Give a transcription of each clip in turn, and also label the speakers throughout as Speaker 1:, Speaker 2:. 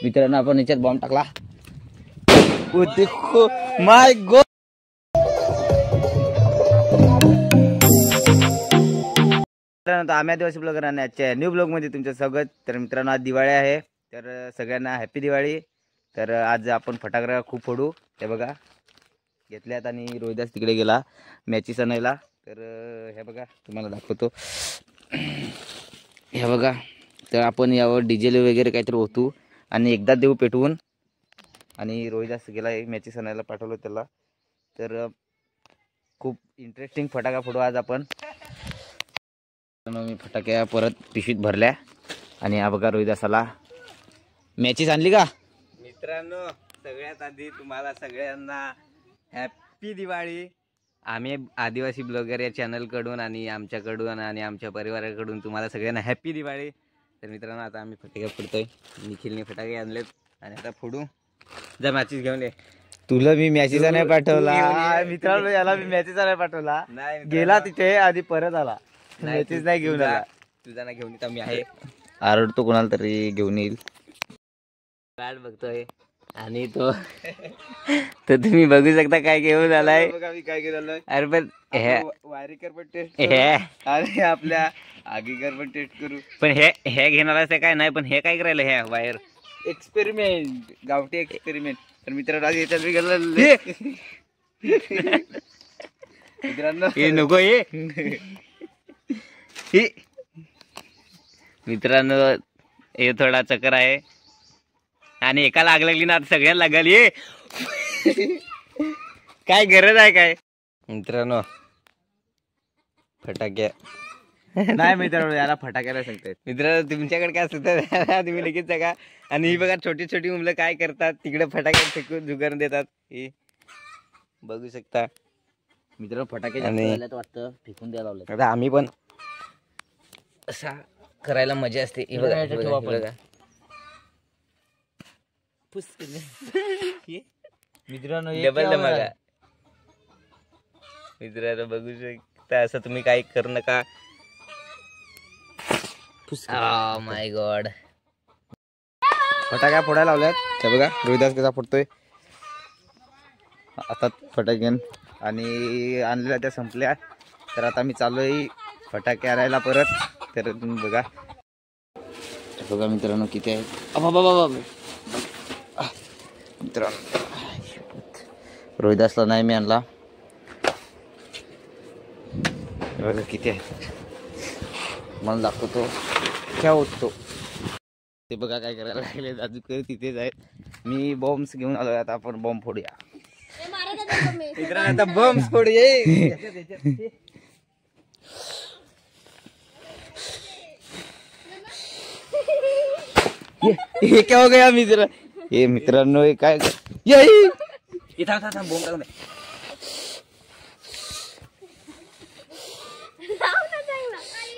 Speaker 1: मित्रांनो आपण याच्यात बॉम्ब टाकला. ओ देखो माय गॉड. आम्ही आदिवासी ब्लॉगर आणि आजच्या न्यू ब्लॉग मध्ये तुमचं स्वागत. तर मित्रांनो आज दिवाळी आहे, तर सगळ्यांना हॅपी दिवाळी. तर आज आपण फटाकडा खूप फोडू. हे बघा घेतल्यात आणि रोहिदास तिकडे गेला मॅचेस आणायला. तर हे बघा तुम्हाला दाखवतो. हे बघा, तर आपण यावर डिझेल वगैरे काहीतरी होतो आणि एकदा देऊ पेटवून. आणि रोहिदास गेला मॅचेस आणायला, पाठवलं त्याला. तर खूप इंटरेस्टिंग फटाका फोडू आज आपण. मी फटाक्या परत पिशवीत भरल्या आणि हा बघा रोहिदासाला मॅचेस आणली का.
Speaker 2: मित्रांनो सगळ्यात आधी तुम्हाला सगळ्यांना हॅपी दिवाळी. आम्ही आदिवासी ब्लॉगर या चॅनल कडून आणि आमच्याकडून आणि आमच्या परिवाराकडून तुम्हाला सगळ्यांना हॅपी दिवाळी. तर मित्रांनो आता आम्ही फटाके फोडतोय. निखिलने फटाके आणलेत आणि आता फोडू. जा मॅचेस घेऊन ये.
Speaker 1: तुला मी मॅचेस नाही पाठवला मित्रांनो, याला मी मॅचेस नाही पाठवला. गेला तिथे आधी परत आला, मॅचेस नाही घेऊन आला.
Speaker 2: तुझा नाही घेऊन येत मी आहे.
Speaker 1: आरडतो कोणाला तरी घेऊन येईल.
Speaker 2: वाट बघतोय आणि तो तर तुम्ही बघू शकता काय घेऊन आलाय.
Speaker 1: काय घेऊन आलाय.
Speaker 2: अरे पण
Speaker 1: वायरीकर पण टेस्ट आणि आपल्या आगीकर पण टेस्ट करू.
Speaker 2: पण हे घेणार असं काय नाही. पण हे काय करायला हे वायर
Speaker 1: एक्सपेरिमेंट, गावठी एक्सपेरिमेंट. तर मित्रांनो आज याच्यात मित्रांनो
Speaker 2: हे नको हे मित्रांनो हे थोडा चक्कर आहे आणि एका लागली ना आता सगळ्यांना लागल. ये काय गरज आहे काय. मित्रांनो फटाक्या
Speaker 1: नाही मित्रांनो, याला फटाक्याला सांगतात.
Speaker 2: मित्रांनो तुमच्याकडे काय असतं तुम्ही लगेच सांगा. आणि ही बघा छोटी छोटी मुलं काय करतात, तिकडे फटाके फेकून जुगारून देतात. हे बघू शकता
Speaker 1: मित्रांनो. फटाके वाटतं फेकून द्यायला लावलं.
Speaker 2: आता आम्ही पण असा करायला मजा असते. हे बघा
Speaker 1: मित्रांनो
Speaker 2: डबल बघा. मित्रांनो बघू शकता असं तुम्ही काही करू नका. माय गॉड.
Speaker 1: फटाक्या फोडायला लावल्यात. ते बघा रोहिदास कसा फोडतोय. आता फटाके आणि आणलेल्या त्या संपल्या. तर आता मी चाललोय फटाके आणायला परत. तर तुम्ही बघा. बघा मित्रांनो किती आहेत. मित्रांनो रोहिदासला नाही मी आणला. बघा किती आहे, मला दाखवतो क्या होतो ते. बघा काय करायला लागले अजून तिथेच आहेत. मी बॉम्ब्स घेऊन आलोय. आता आपण बॉम्ब फोडूया.
Speaker 2: मित्रांनो आता बॉम्ब फोडूया.
Speaker 1: हे क्या हो गया मित्र. हे मित्रांनो हे काय
Speaker 2: बॉम्ब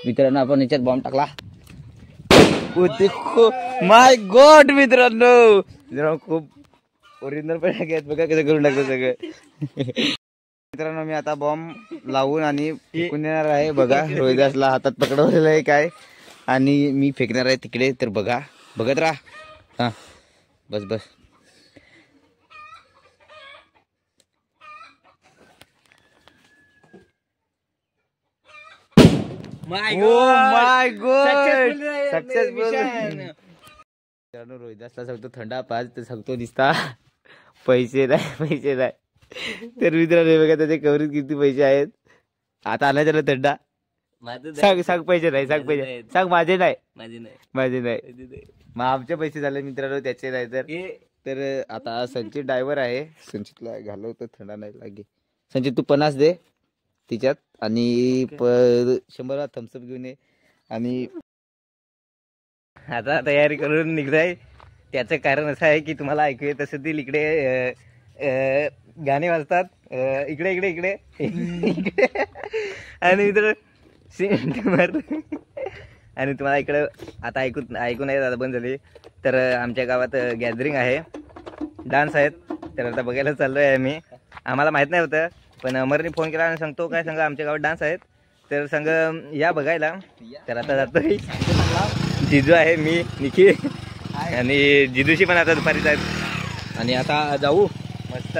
Speaker 1: मित्रांनो आपण याच्यात बॉम्ब टाकला. ओ देखो माय गॉड. मित्रांनो खूप ओरिजिनल पण आहेत. बघा कसं करून टाकलं सगळं. मित्रांनो मी आता बॉम्ब लावून आणि फेकून देणार आहे. बघा रोहिदासला हातात पकडवलेलं आहे काय आणि मी फेकणार आहे तिकडे. तर बघा बघत राहा. हा बस.
Speaker 2: माय
Speaker 1: गॉड सक्सेसफुल. मित्रांनो रोहिदासला सांगतो थंडा पाच, तर सांगतो दिसता पैसे नाही. तर मित्रांनो बघा त्याच्या कवरीत किती पैसे आहेत. आता आला त्याला थंडा. सांग पैसे नाही. सांग माझे नाही. मग आमचे पैसे झाले मित्रांनो, त्याचे नाही. तर आता संचित ड्रायव्हर आहे. संचितला घालवतो थंडा नाही लागे. संचित तू 50 दे तिच्यात आणि 100 थम्सअप घेऊन ये. आणि
Speaker 2: आता तयारी करून निघताय. त्याचं कारण असं आहे की तुम्हाला ऐकू येत असेल ती इकडे गाणे वाजतात. इकडे आणि मित्र आणि तुम्हाला इकडे आता ऐकून आहे दादा बंद झाली. तर आमच्या गावात गॅदरिंग आहे, डान्स आहेत. तर आता बघायला चाललोय आम्ही. आम्हाला माहित नाही होतं, पण अमरने फोन केला आणि सांगतो काय सांगा आमच्या गावात डान्स आहेत. तर सांग या बघायला. तर आता जातोय. जिजू आहे, मी, निखिल आणि जिदूशी पण आता दुपारीच आहेत. आणि आता जाऊ मस्त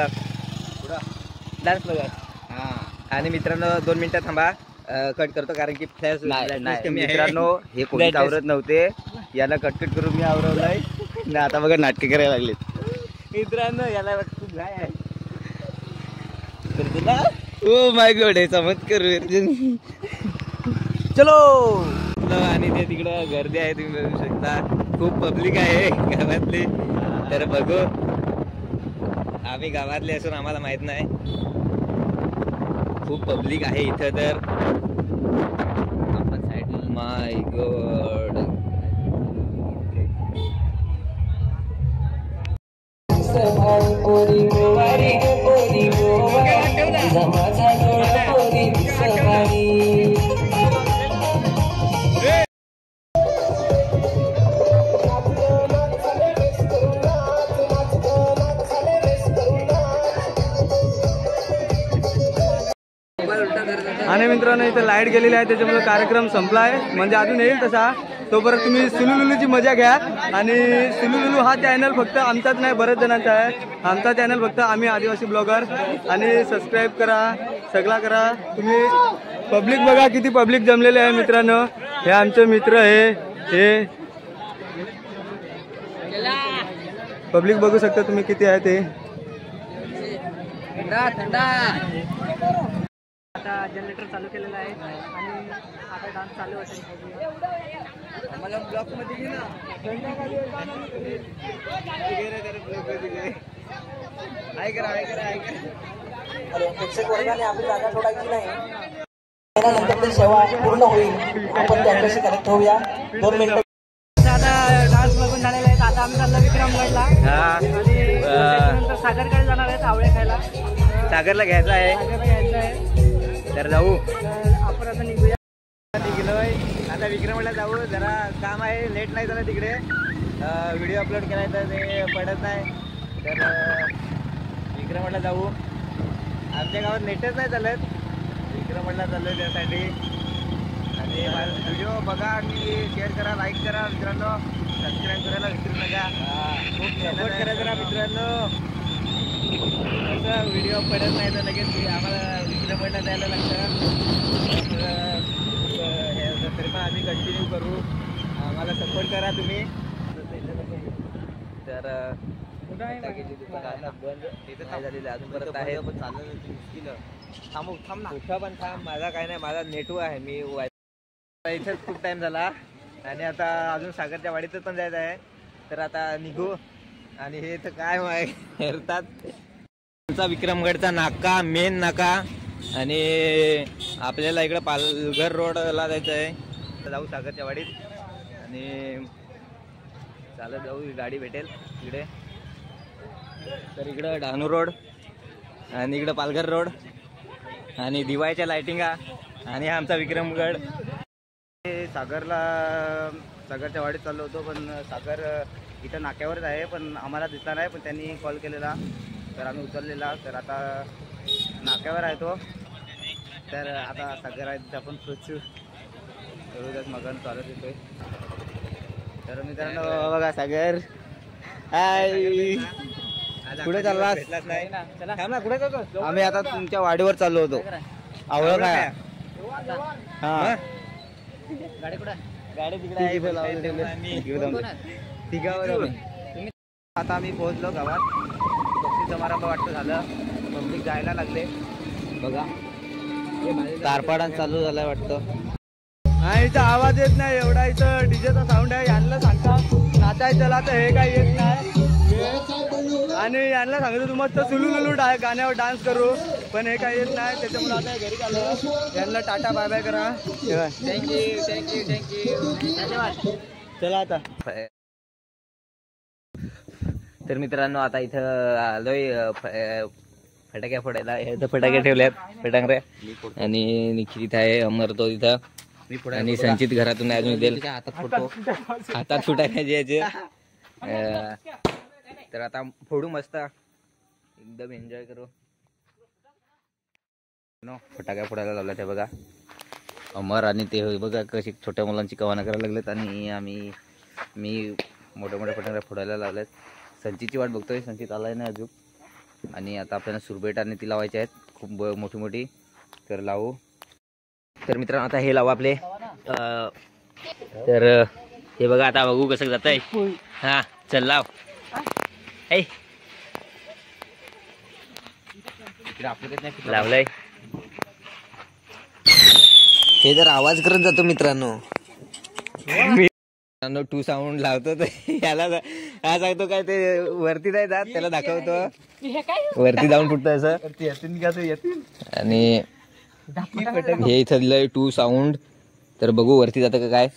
Speaker 2: डान्स बघा. हा आणि मित्रांनो 2 मिनिटं थांबा, कट करतो कारण की फ्लॅश मित्रांनो हे कोणी आवरत नव्हते, याला कटकट करून मी आवरवलंय ना. आता बघा नाटके करायला लागलेत मित्रांनो, याला खूप घाय आहे. ओ माय गॉड हे चमत्कार चलो. आणि ते तिकडं गर्दी आहे, तुम्ही बघू शकता, खूप पब्लिक आहे गावातली. तर बघू, आम्ही गावातले असून आम्हाला माहित नाही, खूप पब्लिक आहे इथं. तर आपण साईड माय गॉड
Speaker 3: आणि मित्रांनो इथे लाईट गेलेली आहे, त्याच्यामुळे कार्यक्रम संपला आहे. म्हणजे अजून येईल तसा, तोपर्यंत तुम्ही सुलुलुलूची मजा घ्या. आणि सुलुलुलू हा चॅनल फक्त आमचाच नाही, बरेच जणांचा आहे. आमचा चॅनल फक्त आम्ही आदिवासी ब्लॉगर. आणि सबस्क्राईब करा, सगळा करा. तुम्ही पब्लिक बघा किती पब्लिक जमलेले आहे मित्रांनो. हे आमचे मित्र आहे, हे पब्लिक बघू शकता तुम्ही किती आहे ते. आता जनरेटर चालू केलेला आहे आणि आता डान्स चालू असेल. आम्हाला ब्लॉक मध्ये घे ना.
Speaker 4: प्रेक्षक वर्गाने आपली जागा सोडायची नाही. नंतर सेवा पूर्ण होईल, आपण त्यांच्याशी कनेक्ट होऊया. 2 मिनिटं.
Speaker 3: आता डान्स बघून झालेला आहे. आता आम्ही चाललो विक्रमगडला आणि नंतर सागरकडे जाणार आहे आवळे खायला.
Speaker 2: सागरला घ्यायचा आहे, तर जाऊ.
Speaker 3: आपण आता निघूया.
Speaker 2: गेलोय आता विक्रमगडला जाऊ. जरा काम आहे, लेट नाही झालं तिकडे. व्हिडिओ अपलोड केलाय तर ते पडत नाही, तर विक्रमगडला जाऊ. आमच्या गावात नेटच नाही चालत, विक्रमगडला चाललोय त्यासाठी. आणि व्हिडिओ बघा आणि शेअर करा, लाईक करा मित्रांनो, सबस्क्राईब करायला विसरू नका. खूप सपोर्ट करा जरा मित्रांनो. असं व्हिडिओ पडत नाही तर लगेच आम्हाला विक्रमगडला जायला लागतं. तरी पण आम्ही कंटिन्यू करू, आम्हाला सपोर्ट करा तुम्ही. तर अजून परत आहे पण थांब ना, कुठं पण थांब. माझा काय नाही, माझा नेटवर्क आहे, मी इथेच खूप टाइम झाला. आणि आता अजून सागरच्या वाडीतच पण जायचं आहे, तर आता निघू. आणि हे तर काय हेरतात आमचा विक्रमगडचा नाका, मेन नाका. आणि आपल्याला इकडं पालघर रोडला जायचं आहे, तर जाऊ सागरच्या वाडीत. आणि चालत जाऊ, गाडी भेटेल इकडे. तर इकडं डहाणू रोड आणि इकडं पालघर रोड आणि दिवाळीच्या लाईटिंगा. आणि हा आमचा विक्रमगड. सागरच्या वाडीत चाललो होतो, पण सागर इथं नाक्यावरच आहे, पण आम्हाला दिसला नाही. पण त्यांनी कॉल केलेला, तर आम्ही उचललेला. तर आता नाक्यावर आहे तो. तर आता सागर आहे तिथं आपण पोचू. रोजच मगन चालत येतोय. तर मित्रांनो बघा सागर, हाय. कुठे चाललास? आम्ही आता तुमच्या वाडीवर चाललो होतो. आवडलं काय? हा गाडी कुठे? गाडी तिकडे आहे. आता आम्ही पोहोचलो गावात. बक्षीस समारंभ वाटतं झालं, पब्लिक जायला लागले. बघा तारपाडा चालू झालाय वाटतं.
Speaker 3: हा इथं आवाज येत नाही एवढा, इथं डीजेचा साऊंड आहे. यांना सांगता नाचायचं तर हे काही येत नाही. आणि यांना सांगितलं तू मस्त सुलुलुलू गाण्यावर डान्स करू, पण हे काही येत नाही. त्याच्यामुळे आता घरी आलो. यांना टाटा बाय बाय करा. थँक्यू धन्यवाद. चला आता.
Speaker 2: तर मित्रांनो आता इथं आलोय फटाक्या फोडायला. इथं फटाके ठेवल्यात, फटांगऱ्या. आणि निखिल इथं आहे, अमर तो तिथं, आणि संचित घरातून अजून देईल. हातात फुटायचे याचे. तर आता फोडू मस्त, एकदम एन्जॉय करू. फटाक्या फोडायला लावल्या ते बघा अमर आणि ते बघा कशी छोट्या मुलांची कवाना करायला लागलेत. आणि मी मोठ्या मोठ्या फटाके फोडायला लावल्यात. संचीची वाट बघतोय, संचित आलाय नाही अजून. आणि आता आपल्याला सुरबेट आणि ती लावायची आहेत खूप मोठी मोठी, तर लावू. तर मित्रांनो आता हे लावू आपले. तर हे बघा आता बघू कसं जात आहे. हा चल लाव. लावलंय
Speaker 1: हे जर आवाज करत जातो मित्रांनो.
Speaker 2: टू साऊंड लावतो याला हा सांगतो काय ते वरती नाही जात, त्याला दाखवतो वरती जाऊन फुटतं असं. आणि हे इथलं टू साऊंड, तर बघू वरती जातं का काय.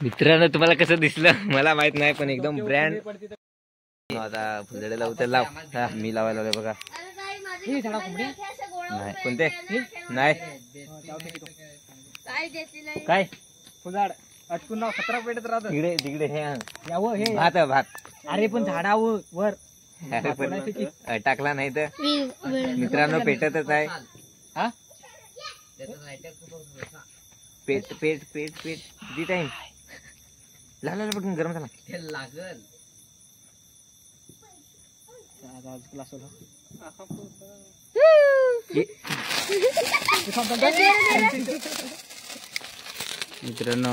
Speaker 2: मित्रांनो तुम्हाला कसं दिसलं मला माहित नाही, पण एकदम ब्रँड. आता फुलझडे लावू तर लाव. हा मी लावायला लावले बघा. नाही कोणते नाही काय
Speaker 3: फुलाड अटकून नाव 17 पेटत राहत
Speaker 2: तिकडे तिकडे हे
Speaker 3: हे
Speaker 2: भात भात.
Speaker 3: अरे पण झाडावर वर
Speaker 2: अरे पण टाकला नाही तर मित्रांनो पेटतच आहे.
Speaker 3: हा
Speaker 2: पेट पेट पेट पेट किती टाइम लागला पटकन गरम झाला लागल. मित्रांनो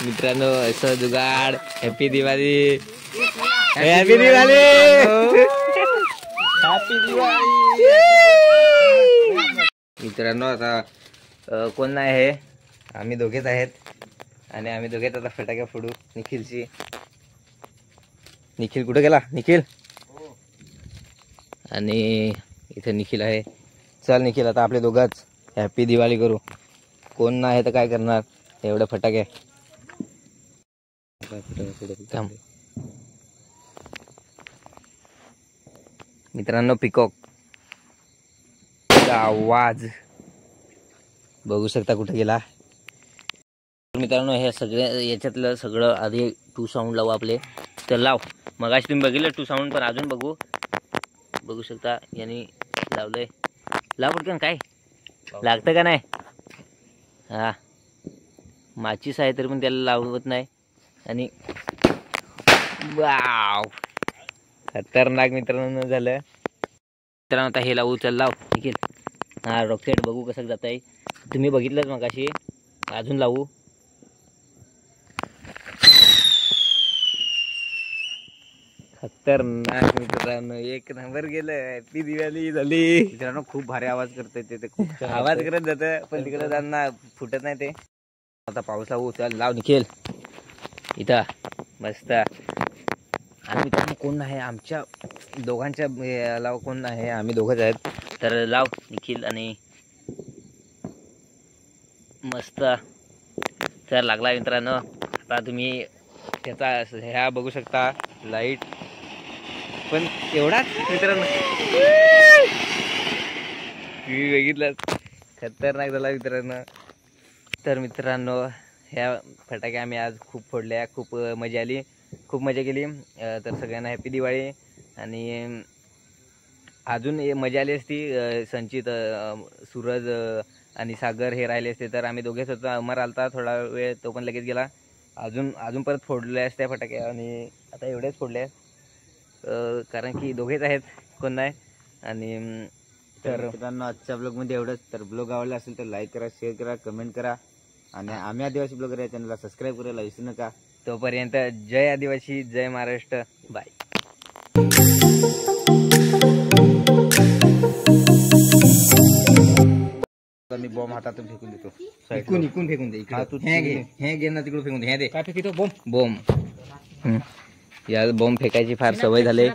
Speaker 2: मित्रांनो असं jugaad. Happy Diwali. Happy Diwali. Happy Diwali. मित्रांनो आता कोण नाही आहे, आम्ही दोघेच आहेत. आणि आम्ही दोघेच आता फटाक्या फोडू. निखिलची. निखिल कुठे गेला निखिल. आणि इथे निखिल आहे. चल निखिल आता आपले दोघंच हॅपी दिवाळी करू. कोण नाही तर काय करणार एवढे फटाके. मित्रांनो पिकॉक आवाज बघू शकता कुठे गेला. मित्रांनो हे सगळे याच्यातलं सगळं आधी टू साऊंड लावू आपले. तर लाव. मगाशी तुम्ही बघितलं टू साऊंड, पण अजून बघू शकता यांनी लावलंय. लाव पटकन. काय लागतं का नाही. हा माचीस आहे तरी पण त्याला लावत नाही. आणि वाव खतरनाक मित्रांनो झालं. मित्रांनो आता हे लावू. चल लाव ठीक आहे. हा रॉकेट बघू कसं जात आहे. तुम्ही बघितलंच मगाशी. अजून लावू. खतरनाक मित्रांनो एक नंबर गेलं. हॅपी दिवाळी झाली. मित्रांनो खूप भारी आवाज करतोय ते खूप आवाज करत जातं, पण तिकडे जाताना फुटत नाही ते. आता पाऊस लावू. चल लाव निखिल इथं मस्त. आणि मित्रांनो कोण नाही आमच्या दोघांच्या लाव, कोण नाही आम्ही दोघंच आहेत. तर लाव निखिल आणि मस्त. तर लागला मित्रांनो. आता तुम्ही त्याचा ह्या बघू शकता लाईट, पण एवढाच मित्रांनो तुम्ही बघितलं खतरनाक झाला मित्रांनो. तर मित्रांनो ह्या फटाक्या आम्ही आज खूप फोडल्या. खूप मजा आली, खूप मजा केली. तर सगळ्यांना हॅपी दिवाळी. आणि अजून मजा आली असती. संचित सूरज आणि सागर हे राहिले असते तर आम्ही दोघेच होतो. अमर आलता थोडा वेळ, तो पण लगेच गेला. अजून परत फोडल्या असत्या फटाक्या. आणि आता एवढेच फोडले कारण की दोघेच आहेत, कोण नाही. आणि तर मित्रांनो आजच्या ब्लॉगमध्ये एवढंच. तर ब्लॉग आवडला असेल तर लाईक करा, शेअर करा, कमेंट करा. आणि आम्ही आदिवासी ब्लॉगर या चॅनलला सबस्क्राईब करायला विसरू नका. तोपर्यंत जय आदिवासी, जय महाराष्ट्र. बाय. मी बॉम्ब हातातून फेकून देतो. इकून फेकून दे. हे घे ना तिकडून फेकून दे. हे दे काय फेकतो. बॉम्ब या बॉम्ब फेकायची फार सवय झाली.